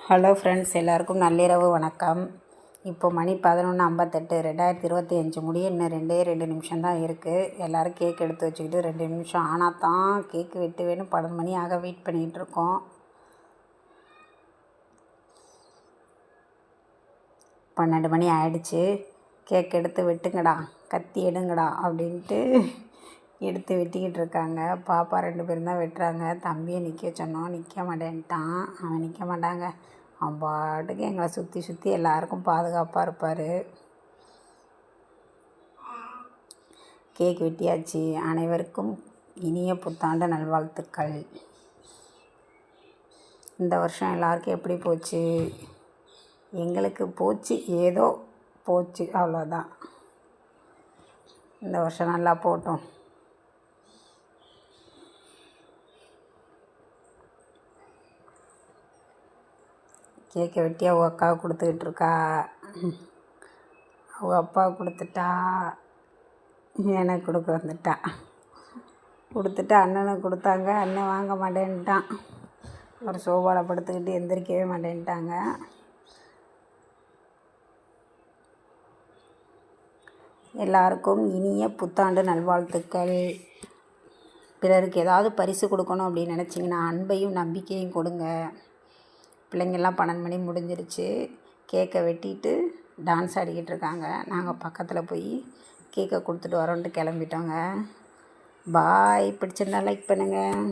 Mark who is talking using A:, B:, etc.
A: Hello friends, எல்லாருக்கும் நள்ளிரவு வணக்கம். இப்போ மணி 11:58, 2025 முடிய இன்னும் 2 நிமிஷம் தான் இருக்குது. எல்லோரும் கேக் எடுத்து வச்சுக்கிட்டு 2 நிமிஷம் ஆனால் தான் கேக்கு வெட்டுவேன்னு 12 மணி ஆக வெயிட் பண்ணிகிட்ருக்கோம். 12 மணி ஆயிடுச்சு. கேக் எடுத்து வெட்டுங்கடா, கத்தி எடுங்கடா அப்படின்ட்டு எடுத்து வெட்டிக்கிட்டு இருக்காங்க. பாப்பா 2 பேரும் தான் வெட்டுறாங்க. தம்பியை நிற்க சொன்னோம், நிற்க மாட்டேன்ட்டான். அவன் நிற்க மாட்டாங்க. அவன் பாட்டுக்கு எங்களை சுற்றி சுற்றி எல்லாருக்கும் பாதுகாப்பாக இருப்பார். கேக் வெட்டியாச்சு. அனைவருக்கும் இனிய புத்தாண்டு நல்வாழ்த்துக்கள். இந்த வருஷம் எல்லாருக்கும் எப்படி போச்சு? எங்களுக்கு போச்சு, ஏதோ போச்சு, அவ்வளோதான். இந்த வருஷம் நல்லா போட்டோம். கேக்கை வெட்டி அவங்க அக்காவை கொடுத்துக்கிட்டு இருக்கா. அவங்க அப்பா கொடுத்துட்டா, எனக்கு கொடுக்க வந்துட்டா. கொடுத்துட்டு அண்ணனுக்கு கொடுத்தாங்க. அண்ணன் வாங்க மாட்டேன்ட்டான். ஒரு சோபாவில் படுத்துக்கிட்டு எந்திரிக்கவே மாட்டேன்ட்டாங்க. எல்லாருக்கும் இனிய புத்தாண்டு நல்வாழ்த்துக்கள். பிறருக்கு ஏதாவது பரிசு கொடுக்கணும் அப்படின்னு நினச்சிங்கன்னா அன்பையும் நம்பிக்கையும் கொடுங்க. பிள்ளைங்கள்லாம் 12 மணி முடிஞ்சிருச்சு. கேக்கை வெட்டிட்டு டான்ஸ் ஆடிக்கிட்டு இருக்காங்க. நாங்கள் பக்கத்தில் போய் கேக்கை கொடுத்துட்டு வரோன்ட்டு கிளம்பிட்டோங்க. பாய். பிடிச்சிருந்தா லைக் பண்ணுங்கள்.